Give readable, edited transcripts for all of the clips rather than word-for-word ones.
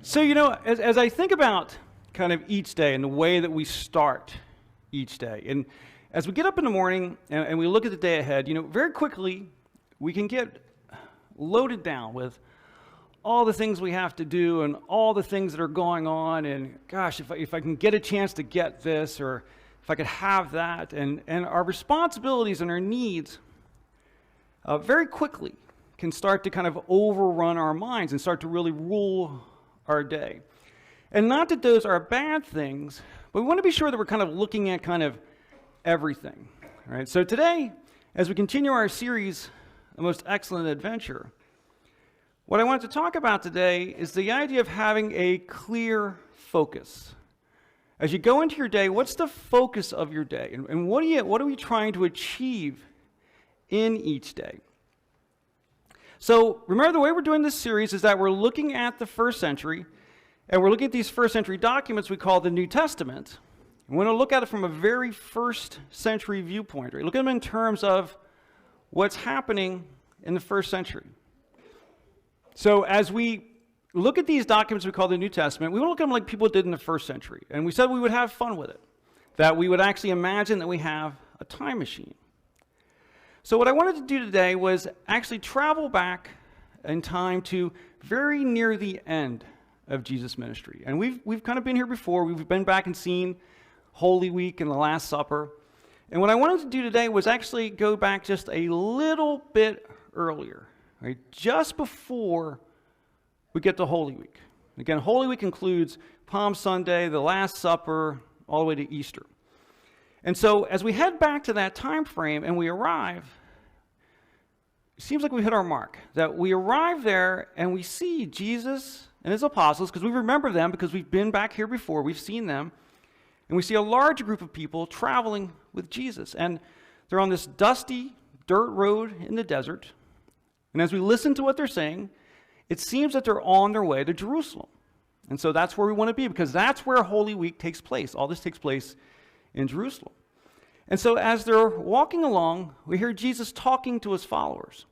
So, as I think about kind of each day and the way that we start each day, and as we get up in the morning and we look at the day ahead, very quickly we can get loaded down with all the things we have to do and all the things that are going on, and gosh, if I can get a chance to get this, or if I could have that, and our responsibilities and our needs very quickly can start to kind of overrun our minds and start to really rule our day. And not that those are bad things, but we want to be sure that we're kind of looking at kind of everything. All right. So today, as we continue our series, The Most Excellent Adventure, what I wanted to talk about today is the idea of having a clear focus. As you go into your day, what's the focus of your day? And what are we trying to achieve in each day? So remember, the way we're doing this series is that we're looking at the first century, and we're looking at these first century documents we call the New Testament. And we're going to look at it from a very first century viewpoint. Right? Look at them in terms of what's happening in the first century. So as we look at these documents we call the New Testament, we want to look at them like people did in the first century. And we said we would have fun with it, that we would actually imagine that we have a time machine. So what I wanted to do today was actually travel back in time to very near the end of Jesus' ministry. And we've kind of been here before. We've been back and seen Holy Week and the Last Supper. And what I wanted to do today was actually go back just a little bit earlier, right? Just before we get to Holy Week. Again, Holy Week includes Palm Sunday, the Last Supper, all the way to Easter. And so as we head back to that time frame and we arrive, it seems like we hit our mark. That we arrive there and we see Jesus and his apostles, because we remember them because we've been back here before, we've seen them, and we see a large group of people traveling with Jesus. And they're on this dusty dirt road in the desert. And as we listen to what they're saying, it seems that they're on their way to Jerusalem. And so that's where we want to be, because that's where Holy Week takes place. All this takes place in Jerusalem. And so as they're walking along, we hear Jesus talking to his followers.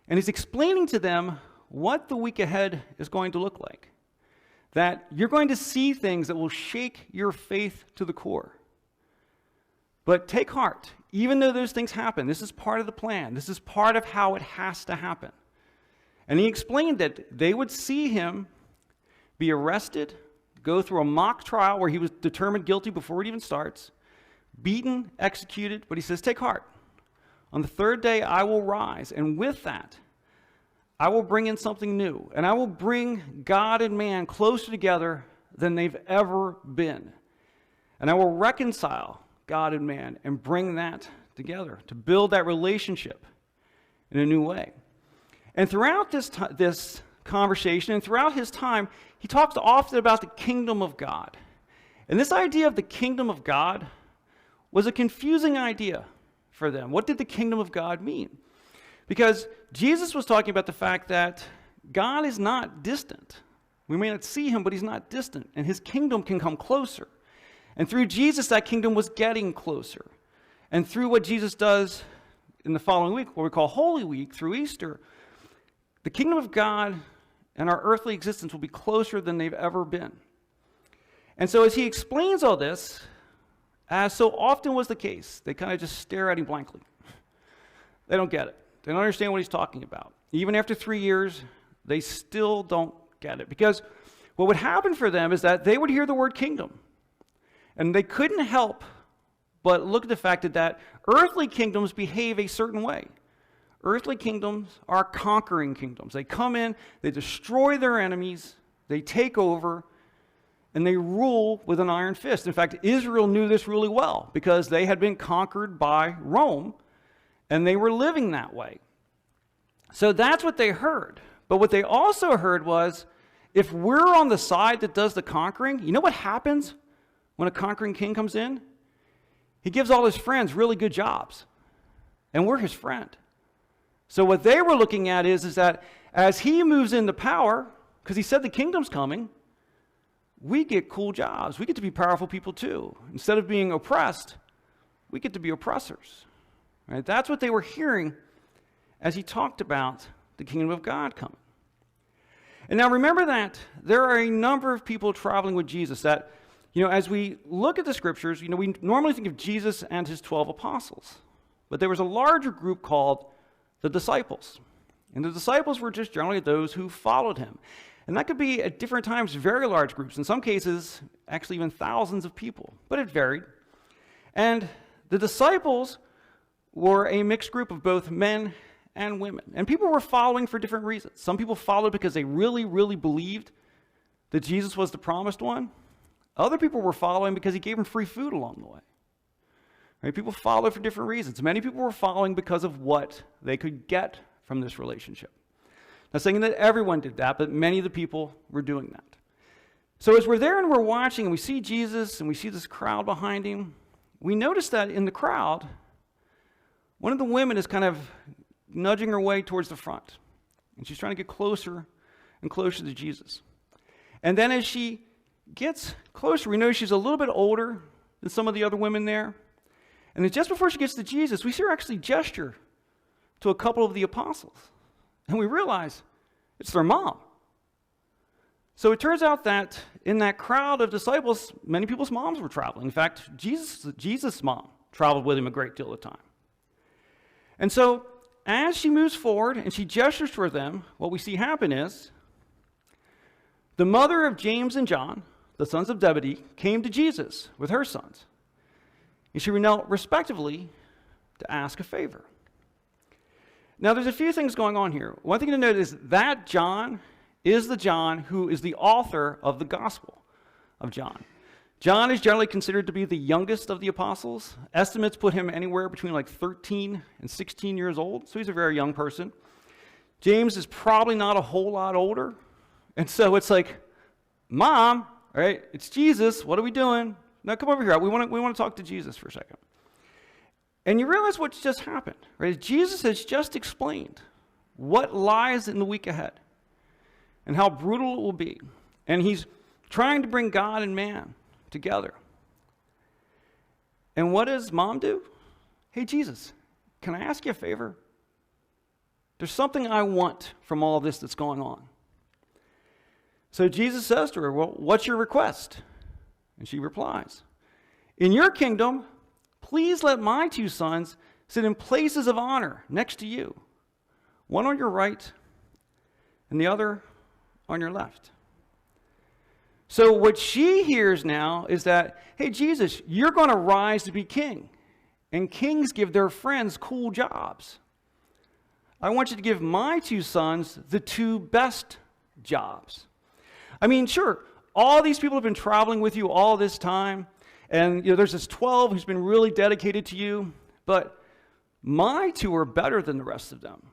And he's explaining to them what the week ahead is going to look like. That you're going to see things that will shake your faith to the core. But take heart. Even though those things happen, this is part of the plan. This is part of how it has to happen. And he explained that they would see him be arrested, go through a mock trial where he was determined guilty before it even starts, beaten, executed, but he says, take heart. On the third day I will rise, and with that, I will bring in something new, and I will bring God and man closer together than they've ever been. And I will reconcile God and man and bring that together to build that relationship in a new way. And throughout this conversation and throughout his time, he talks often about the kingdom of God. And this idea of the kingdom of God was a confusing idea for them. What did the kingdom of God mean? Because Jesus was talking about the fact that God is not distant. We may not see him, but he's not distant, and his kingdom can come closer. And through Jesus, that kingdom was getting closer. And through what Jesus does in the following week, what we call Holy Week, through Easter, the kingdom of God and our earthly existence will be closer than they've ever been. And so as he explains all this, as so often was the case, they kind of just stare at him blankly. They don't get it. They don't understand what he's talking about. Even after 3 years, they still don't get it. Because what would happen for them is that they would hear the word kingdom. And they couldn't help but look at the fact that earthly kingdoms behave a certain way. Earthly kingdoms are conquering kingdoms. They come in, they destroy their enemies, they take over, and they rule with an iron fist. In fact, Israel knew this really well because they had been conquered by Rome, and they were living that way. So that's what they heard. But what they also heard was, if we're on the side that does the conquering, you know what happens when a conquering king comes in? He gives all his friends really good jobs, and we're his friend. So what they were looking at is that as he moves into power, because he said the kingdom's coming, we get cool jobs. We get to be powerful people too. Instead of being oppressed, we get to be oppressors. Right? That's what they were hearing as he talked about the kingdom of God coming. And now remember that there are a number of people traveling with Jesus that, as we look at the scriptures, we normally think of Jesus and his 12 apostles. But there was a larger group called the disciples. And the disciples were just generally those who followed him. And that could be at different times very large groups. In some cases, actually even thousands of people. But it varied. And the disciples were a mixed group of both men and women. And people were following for different reasons. Some people followed because they really, really believed that Jesus was the promised one. Other people were following because he gave them free food along the way. Right? People followed for different reasons. Many people were following because of what they could get from this relationship. Not saying that everyone did that, but many of the people were doing that. So as we're there and we're watching and we see Jesus and we see this crowd behind him, we notice that in the crowd, one of the women is kind of nudging her way towards the front. And she's trying to get closer and closer to Jesus. And then as she gets closer, we notice she's a little bit older than some of the other women there. And then just before she gets to Jesus, we see her actually gesture to a couple of the apostles. And we realize it's their mom. So it turns out that in that crowd of disciples, many people's moms were traveling. In fact, Jesus' mom traveled with him a great deal of time. And so as she moves forward and she gestures toward them, what we see happen is the mother of James and John, the sons of Zebedee, came to Jesus with her sons. And she knelt respectively to ask a favor. Now, there's a few things going on here. One thing to note is that John is the John who is the author of the Gospel of John. John is generally considered to be the youngest of the apostles. Estimates put him anywhere between like 13 and 16 years old, so he's a very young person. James is probably not a whole lot older. And so it's like, Mom, all right, it's Jesus, what are we doing? Now come over here, we want to talk to Jesus for a second. And you realize what's just happened, right? Jesus has just explained what lies in the week ahead and how brutal it will be. And he's trying to bring God and man together. And what does Mom do? Hey, Jesus, can I ask you a favor? There's something I want from all this that's going on. So Jesus says to her, well, what's your request? And she replies, in your kingdom, please let my 2 sons sit in places of honor next to you, one on your right and the other on your left. So what she hears now is that, hey, Jesus, you're going to rise to be king. And kings give their friends cool jobs. I want you to give my 2 sons the 2 best jobs. I mean, sure, all these people have been traveling with you all this time. And there's this 12 who's been really dedicated to you. But my 2 are better than the rest of them.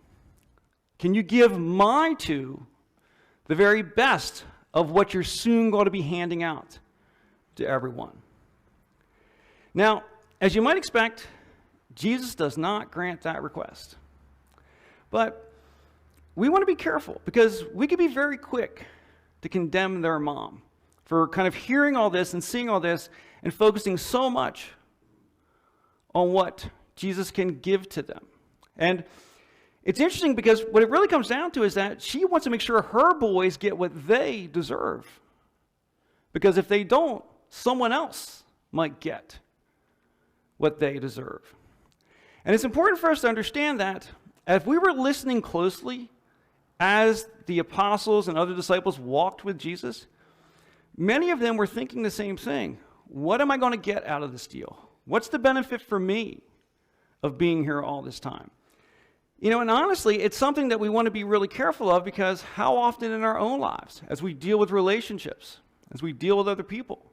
Can you give my 2 the very best of what you're soon going to be handing out to everyone? Now, as you might expect, Jesus does not grant that request. But we want to be careful because we can be very quick to condemn their mom for kind of hearing all this and seeing all this and focusing so much on what Jesus can give to them. And it's interesting because what it really comes down to is that she wants to make sure her boys get what they deserve. Because if they don't, someone else might get what they deserve. And it's important for us to understand that if we were listening closely as the apostles and other disciples walked with Jesus, many of them were thinking the same thing. What am I going to get out of this deal? What's the benefit for me of being here all this time? And honestly, it's something that we want to be really careful of because how often in our own lives, as we deal with relationships, as we deal with other people,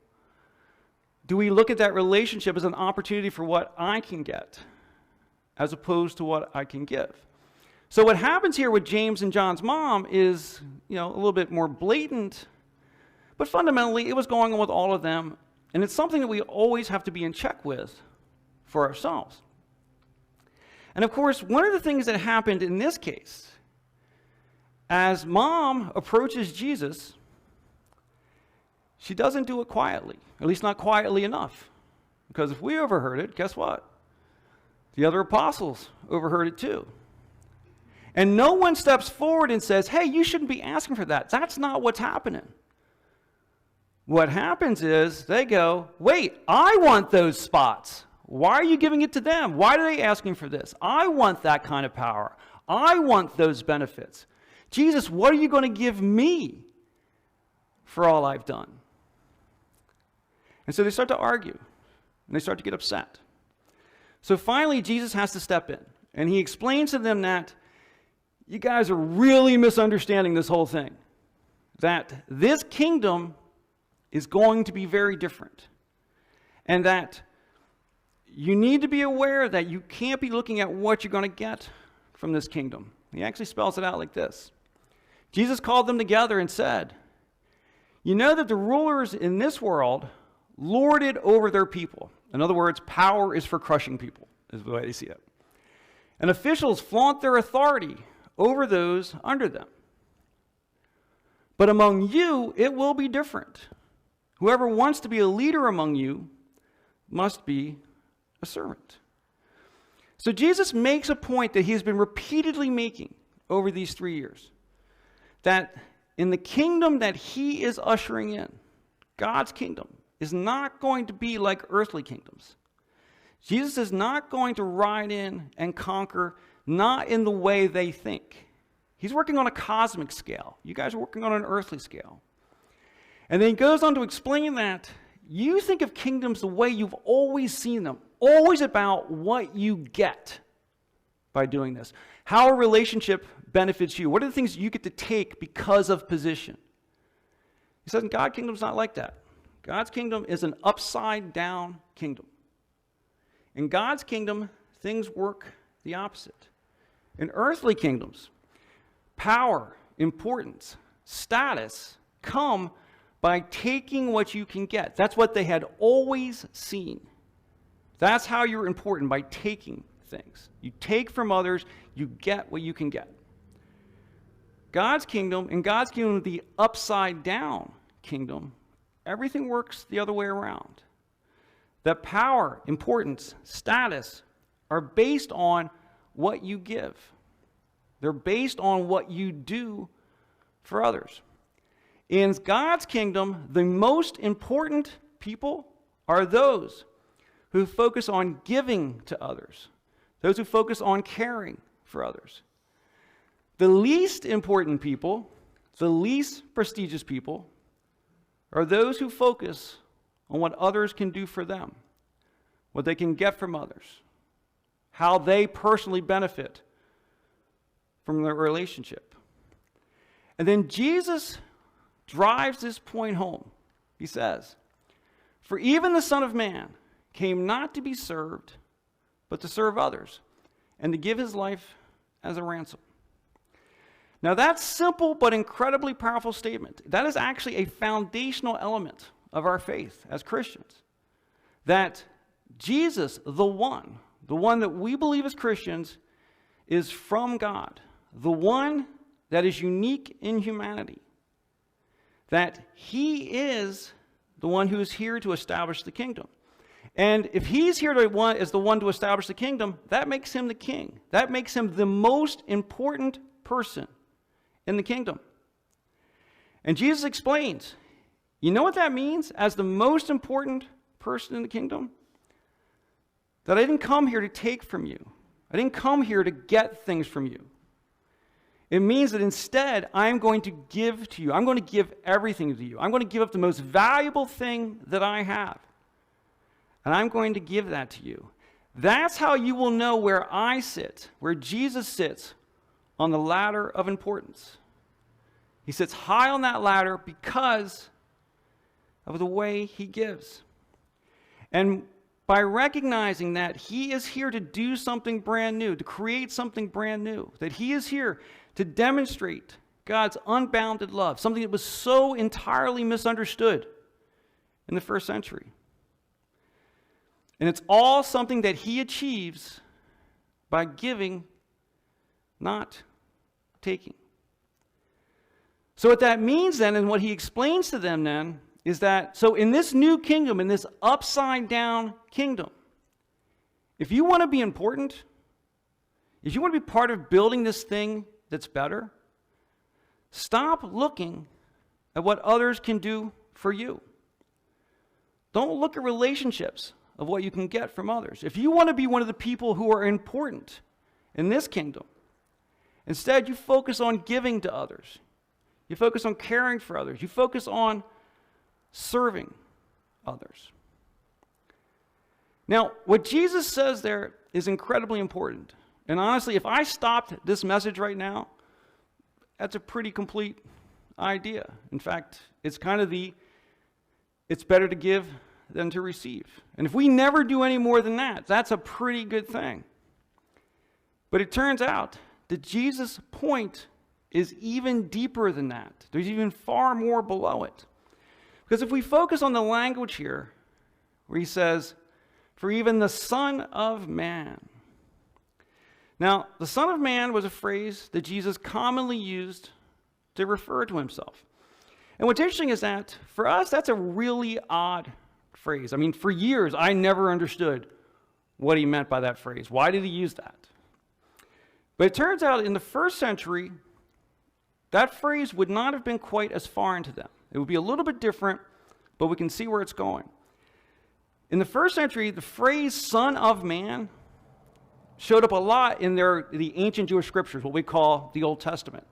do we look at that relationship as an opportunity for what I can get as opposed to what I can give? So what happens here with James and John's mom is, a little bit more blatant, but fundamentally it was going on with all of them, and it's something that we always have to be in check with for ourselves. And of course, one of the things that happened in this case, as Mom approaches Jesus, she doesn't do it quietly, at least not quietly enough. Because if we overheard it, guess what? The other apostles overheard it too. And no one steps forward and says, hey, you shouldn't be asking for that. That's not what's happening. What happens is they go, wait, I want those spots. Why are you giving it to them? Why are they asking for this? I want that kind of power. I want those benefits. Jesus, what are you going to give me for all I've done? And so they start to argue, and they start to get upset. So finally, Jesus has to step in, and he explains to them that you guys are really misunderstanding this whole thing, that this kingdom is going to be very different, and that you need to be aware that you can't be looking at what you're going to get from this kingdom. He actually spells it out like this. Jesus called them together and said, you know that the rulers in this world lord it over their people. In other words, power is for crushing people, is the way they see it. And officials flaunt their authority over those under them. But among you, it will be different. Whoever wants to be a leader among you must be a servant. So Jesus makes a point that he's been repeatedly making over these 3 years, that in the kingdom that he is ushering in, God's kingdom is not going to be like earthly kingdoms. Jesus is not going to ride in and conquer, not in the way they think. He's working on a cosmic scale. You guys are working on an earthly scale. And then he goes on to explain that you think of kingdoms the way you've always seen them, always about what you get by doing this, how a relationship benefits you. What are the things you get to take because of position? He says, God's kingdom's not like that. God's kingdom is an upside-down kingdom. In God's kingdom, things work the opposite. In earthly kingdoms, power, importance, status come by taking what you can get. That's what they had always seen. That's how you're important, by taking things. You take from others, you get what you can get. God's kingdom, the upside-down kingdom, everything works the other way around. That power, importance, status are based on what you give. They're based on what you do for others. In God's kingdom, the most important people are those who focus on giving to others, those who focus on caring for others. The least important people, the least prestigious people, are those who focus on what others can do for them, what they can get from others, how they personally benefit from their relationship. And then Jesus drives this point home. He says, "For even the Son of Man came not to be served, but to serve others, and to give his life as a ransom." Now that's simple but incredibly powerful statement. That is actually a foundational element of our faith as Christians. That Jesus, the one that we believe as Christians, is from God. The one that is unique in humanity. That he is the one who is here to establish the kingdom. And if he's here as the one to establish the kingdom, that makes him the king. That makes him the most important person in the kingdom. And Jesus explains, you know what that means as the most important person in the kingdom? That I didn't come here to take from you. I didn't come here to get things from you. It means that instead, I'm going to give to you. I'm going to give everything to you. I'm going to give up the most valuable thing that I have. And I'm going to give that to you. That's how you will know where I sit, where Jesus sits on the ladder of importance. He sits high on that ladder because of the way he gives. And by recognizing that he is here to do something brand new, to create something brand new, that he is here to demonstrate God's unbounded love, something that was so entirely misunderstood in the first century. And it's all something that he achieves by giving, not taking. So what that means then, and what he explains to them then, is that, so in this new kingdom, in this upside down kingdom, if you want to be important, if you want to be part of building this thing that's better, stop looking at what others can do for you. Don't look at relationships of what you can get from others. If you want to be one of the people who are important in this kingdom, instead you focus on giving to others. You focus on caring for others. You focus on serving others. Now, what Jesus says there is incredibly important. And honestly, if I stopped this message right now, that's a pretty complete idea. In fact, it's kind of it's better to give than to receive. And if we never do any more than that, that's a pretty good thing. But it turns out that Jesus' point is even deeper than that. There's even far more below it. Because if we focus on the language here, where he says, "For even the Son of Man." Now, the Son of Man was a phrase that Jesus commonly used to refer to himself. And what's interesting is that, for us, that's a really odd phrase. I mean, for years, I never understood what he meant by that phrase. Why did he use that? But it turns out in the first century, that phrase would not have been quite as foreign to them. It would be a little bit different, but we can see where it's going. In the first century, the phrase Son of Man showed up a lot in the ancient Jewish scriptures, what we call the Old Testament.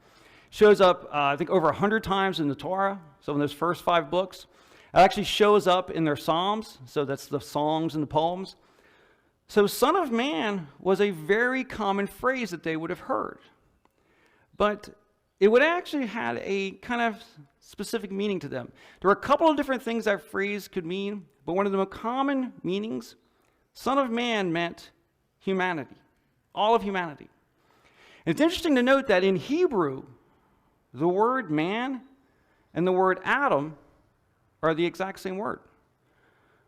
Shows up, I think, over 100 times in the Torah, so in those first 5 books. It actually shows up in their Psalms, so that's the songs and the poems. So Son of Man was a very common phrase that they would have heard. But it would actually had a kind of specific meaning to them. There were a couple of different things that phrase could mean, but one of the most common meanings, Son of Man meant humanity, all of humanity. And it's interesting to note that in Hebrew, the word man and the word Adam are the exact same word.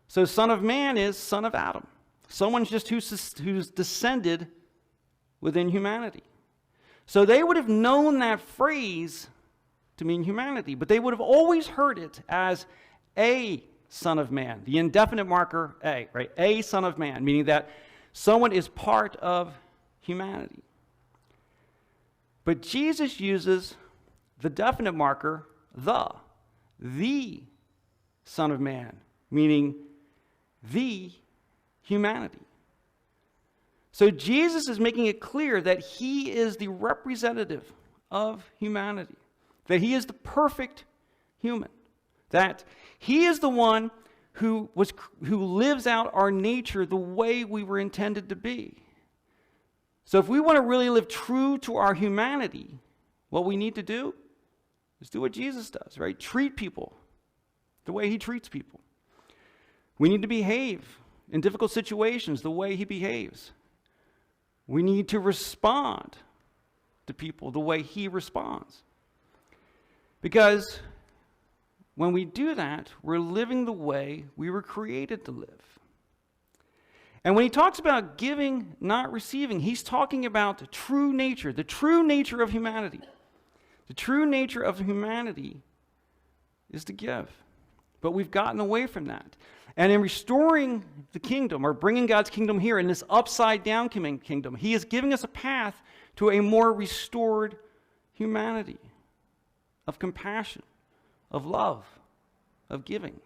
So Son of Man is son of Adam. Someone just who's descended within humanity. So they would have known that phrase to mean humanity, but they would have always heard it as a Son of Man, the indefinite marker a, right? A Son of Man, meaning that someone is part of humanity. But Jesus uses the definite marker the Son of Man, meaning the humanity. So Jesus is making it clear that he is the representative of humanity, that he is the perfect human, that he is the one who lives out our nature the way we were intended to be. So if we want to really live true to our humanity, what we need to do is do what Jesus does, right? Treat people the way he treats people. We need to behave in difficult situations the way he behaves. We need to respond to people the way he responds. Because when we do that, we're living the way we were created to live. And when he talks about giving, not receiving, he's talking about the true nature of humanity. The true nature of humanity is to give. But we've gotten away from that. And in restoring the kingdom, or bringing God's kingdom here in this upside-down kingdom, he is giving us a path to a more restored humanity of compassion, of love, of giving.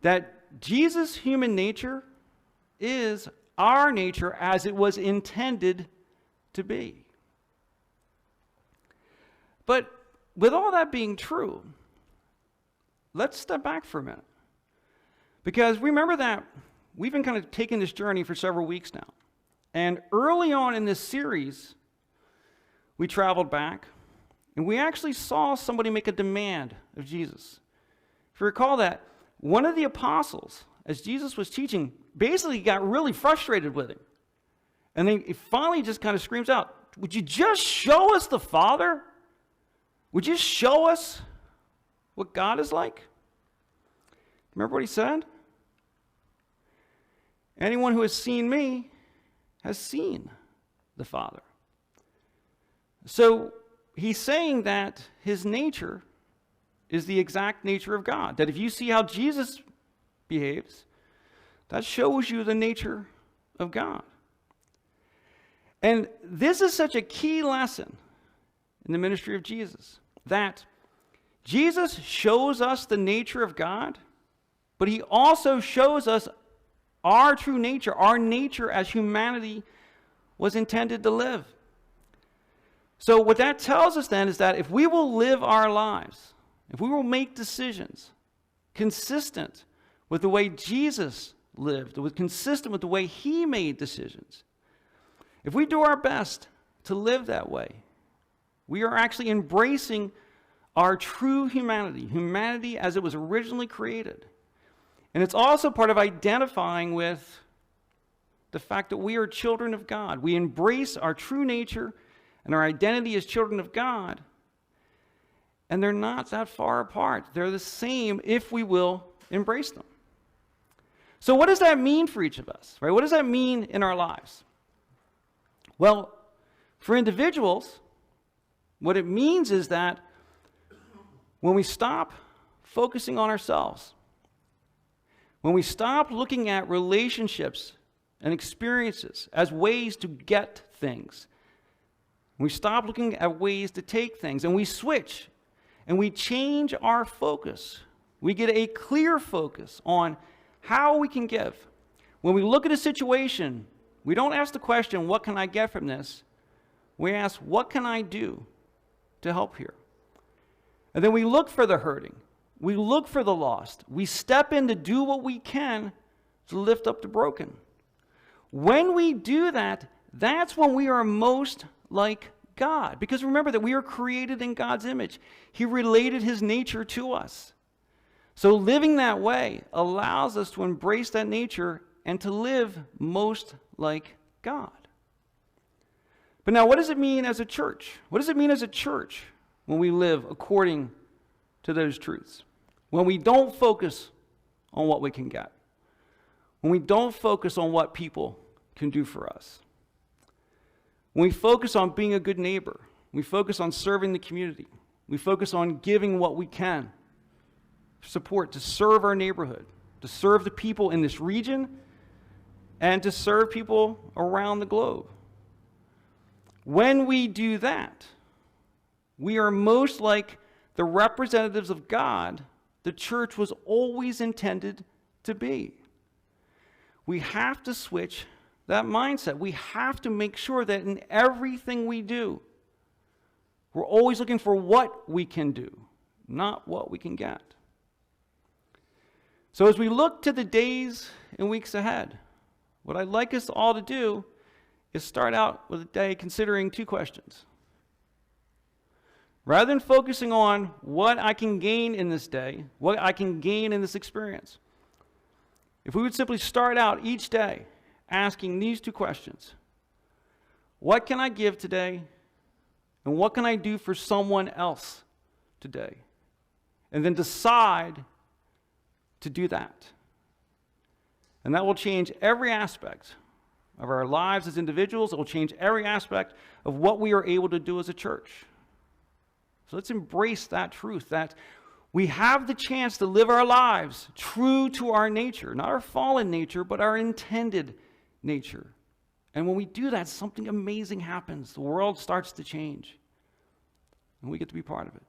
That Jesus' human nature is our nature as it was intended to be. But with all that being true, let's step back for a minute. Because remember that we've been kind of taking this journey for several weeks now. And early on in this series, we traveled back and we actually saw somebody make a demand of Jesus. If you recall that, one of the apostles, as Jesus was teaching, basically got really frustrated with him. And then he finally just kind of screams out, "Would you just show us the Father? Would you show us what God is like?" Remember what he said? "Anyone who has seen me has seen the Father." So he's saying that his nature is the exact nature of God. That if you see how Jesus behaves, that shows you the nature of God. And this is such a key lesson in the ministry of Jesus, that Jesus shows us the nature of God, but he also shows us our true nature, our nature as humanity was intended to live. So what that tells us then is that if we will live our lives, if we will make decisions consistent with the way Jesus lived, consistent with the way he made decisions, if we do our best to live that way, we are actually embracing our true humanity, humanity as it was originally created. And it's also part of identifying with the fact that we are children of God. We embrace our true nature and our identity as children of God, and they're not that far apart. They're the same if we will embrace them. So what does that mean for each of us, right? What does that mean in our lives? Well, for individuals, what it means is that when we stop focusing on ourselves, when we stop looking at relationships and experiences as ways to get things, we stop looking at ways to take things, and we switch and we change our focus. We get a clear focus on how we can give. When we look at a situation, we don't ask the question, what can I get from this? We ask, what can I do to help here? And then we look for the hurting. We look for the lost. We step in to do what we can to lift up the broken. When we do that, that's when we are most like God. Because remember that we are created in God's image. He related his nature to us. So living that way allows us to embrace that nature and to live most like God. But now, what does it mean as a church? What does it mean as a church when we live according to those truths? When we don't focus on what we can get. When we don't focus on what people can do for us. When we focus on being a good neighbor. We focus on serving the community. We focus on giving what we can. Support to serve our neighborhood. To serve the people in this region. And to serve people around the globe. When we do that, we are most like the representatives of God the church was always intended to be. We have to switch that mindset. We have to make sure that in everything we do, we're always looking for what we can do, not what we can get. So as we look to the days and weeks ahead, what I'd like us all to do is start out with a day considering two questions. Rather than focusing on what I can gain in this day, what I can gain in this experience, if we would simply start out each day asking these two questions: what can I give today? And what can I do for someone else today? And then decide to do that. And that will change every aspect of our lives as individuals. It will change every aspect of what we are able to do as a church. So let's embrace that truth, that we have the chance to live our lives true to our nature, not our fallen nature, but our intended nature. And when we do that, something amazing happens. The world starts to change, and we get to be part of it.